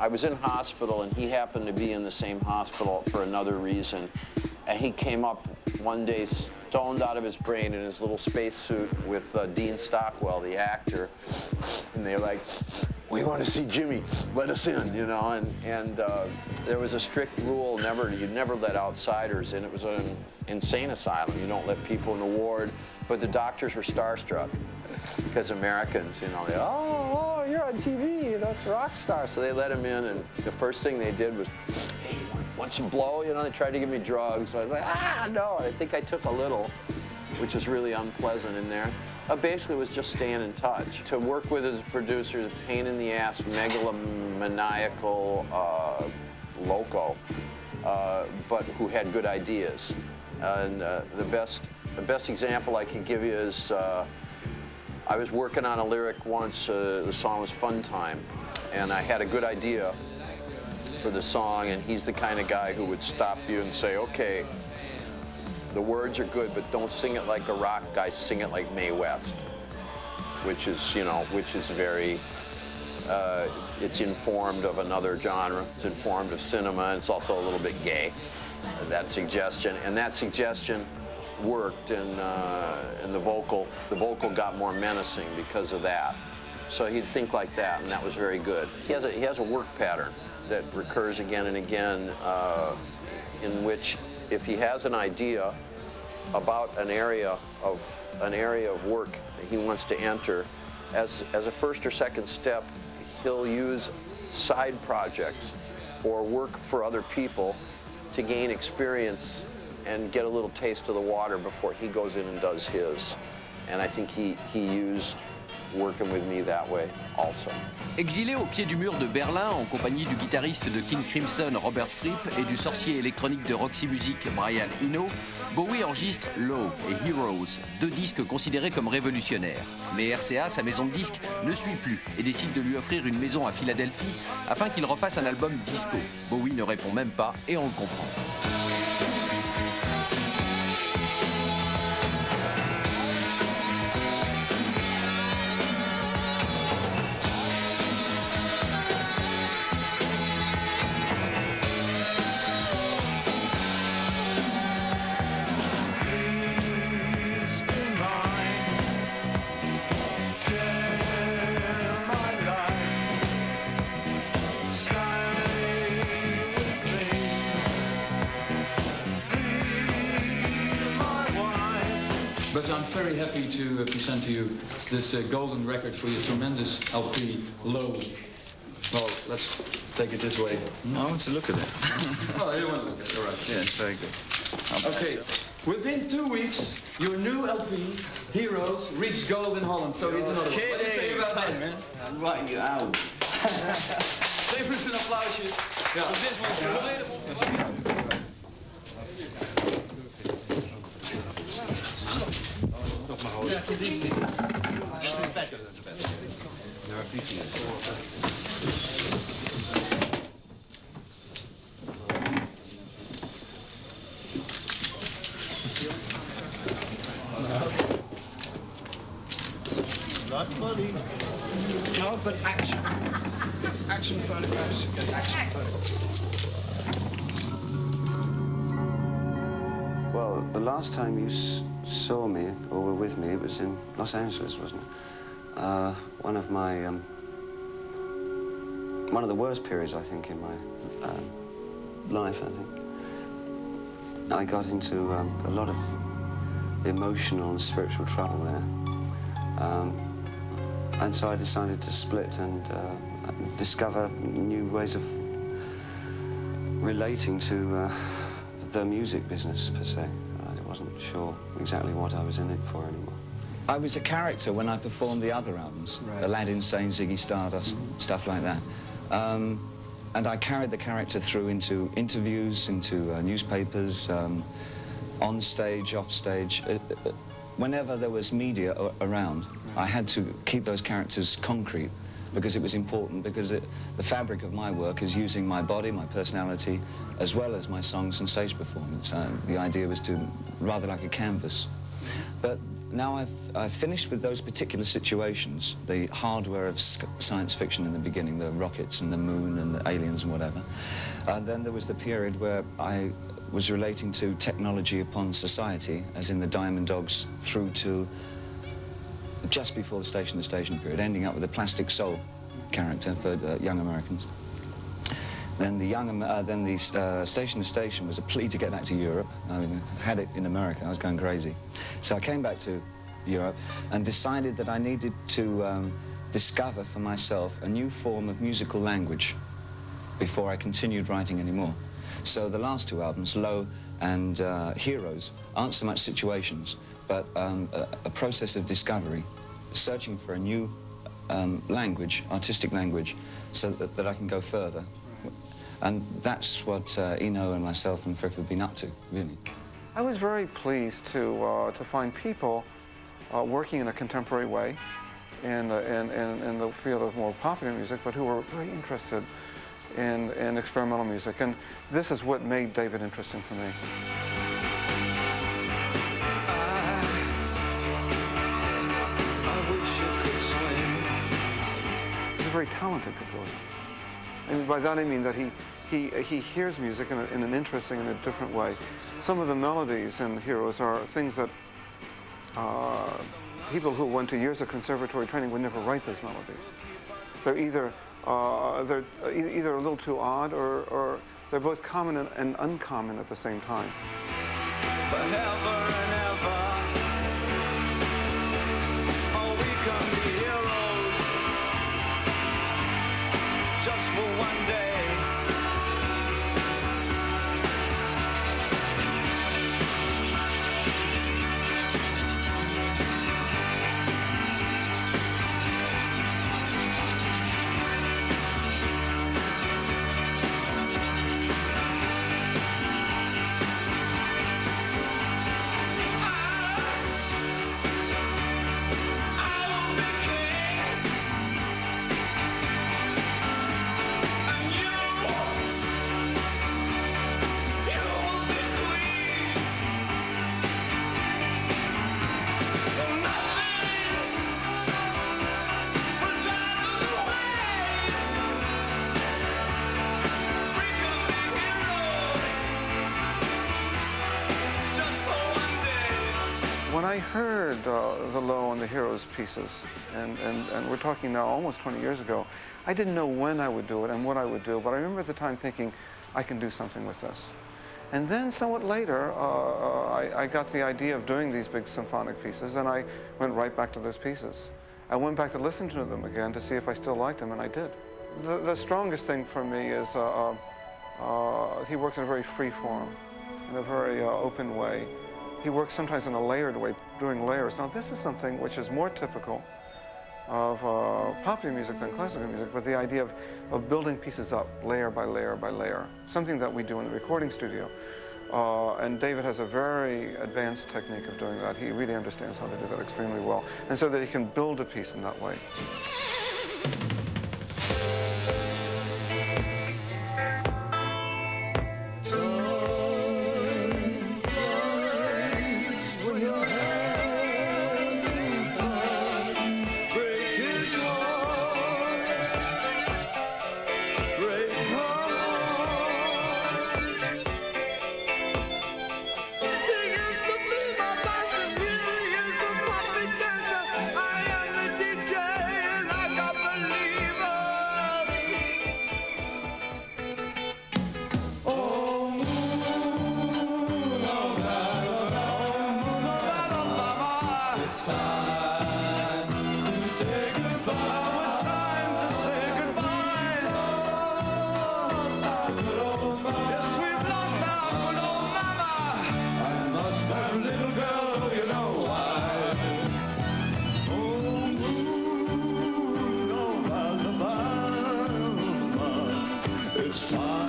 I was in hospital, and he happened to be in the same hospital for another reason. And he came up one day stoned out of his brain in his little spacesuit with Dean Stockwell, the actor. And they're like, "We want to see Jimmy, let us in," you know. And there was a strict rule, you never let outsiders in. It was an insane asylum. You don't let people in the ward. But the doctors were starstruck because Americans, you know, they, oh, you're on TV, that's a rock star. So they let him in, and the first thing they did was, "Hey, want some blow?" You know, they tried to give me drugs. So I was like, no. And I think I took a little, which is really unpleasant in there. Basically, it was just staying in touch. To work with as a producer, the pain in the ass, megalomaniacal loco, but who had good ideas. And the best example I can give you is I was working on a lyric once. The song was Fun Time, and I had a good idea for the song, and he's the kind of guy who would stop you and say, "Okay, the words are good, but don't sing it like a rock guy, sing it like Mae West," which is, you know, very, it's informed of another genre. It's informed of cinema, and it's also a little bit gay, that suggestion. And that suggestion worked, and the vocal got more menacing because of that. So he'd think like that, and that was very good. He has a work pattern that recurs again and again, in which if he has an idea about an area of work he wants to enter, as a first or second step, he'll use side projects or work for other people to gain experience and get a little taste of the water before he goes in and does his. And I think he used working with me that way also. Exilé au pied du mur de Berlin en compagnie du guitariste de King Crimson Robert Fripp et du sorcier électronique de Roxy Music Brian Eno, Bowie enregistre Low et Heroes, deux disques considérés comme révolutionnaires. Mais RCA, sa maison de disques, ne suit plus et décide de lui offrir une maison à Philadelphie afin qu'il refasse un album disco. Bowie ne répond même pas et on le comprend. But I'm very happy to present to you this golden record for your tremendous LP, Low. Well, let's take it this way. I want to look at it. Oh, you want to look at it, all right. Yeah, it's very good. Okay, within 2 weeks, your new LP, Heroes, reached gold in Holland. So here's another one. What do you say about that, man? I'm writing you out. Geef eens een applausje. Ja. Dit was Not funny. No, but action. Action photographs. Action photographs. Well, the last time you saw me, or were with me, it was in Los Angeles, wasn't it? One of the worst periods, I think, in my life, I think. I got into a lot of emotional and spiritual trouble there. And so I decided to split and discover new ways of relating to the music business, per se. I wasn't sure exactly what I was in it for anymore. I was a character when I performed the other albums, right. Aladdin Sane, Ziggy Stardust, stuff like that. And I carried the character through into interviews, into newspapers, on stage, off stage. Whenever there was media around, I had to keep those characters concrete because it was important, because the fabric of my work is using my body, my personality, as well as my songs and stage performance. The idea was to, rather like a canvas. But now I've finished with those particular situations, the hardware of science fiction in the beginning, the rockets and the moon and the aliens and whatever. And then there was the period where I was relating to technology upon society, as in the Diamond Dogs, through to just before the Station to Station period, ending up with a Plastic Soul character for young Americans. Then the Station to Station was a plea to get back to Europe. I mean, I had it in America, I was going crazy. So I came back to Europe and decided that I needed to discover for myself a new form of musical language before I continued writing anymore. So the last two albums, Low and Heroes, aren't so much situations, but a process of discovery, searching for a new language, artistic language, so that I can go further. And that's what Eno and myself and Fripp have been up to, really. I was very pleased to find people working in a contemporary way in the field of more popular music, but who were very interested in experimental music. And this is what made David interesting for me. He's a very talented composer. And by that I mean that he hears music in an interesting and a different way. Some of the melodies in Heroes are things that people who went to years of conservatory training would never write those melodies. They're either a little too odd, or they're both common and uncommon at the same time. Forever and ever, oh, we can be heroes just for one day. When I heard the Low and the Heroes pieces, and we're talking now almost 20 years ago, I didn't know when I would do it and what I would do, but I remember at the time thinking, I can do something with this. And then somewhat later, I got the idea of doing these big symphonic pieces, and I went right back to those pieces. I went back to listen to them again to see if I still liked them, and I did. The strongest thing for me is he works in a very free form, in a very open way. He works sometimes in a layered way, doing layers. Now, this is something which is more typical of popular music than classical music, but the idea of building pieces up layer by layer by layer, something that we do in the recording studio. And David has a very advanced technique of doing that. He really understands how to do that extremely well, and so that he can build a piece in that way. It's time.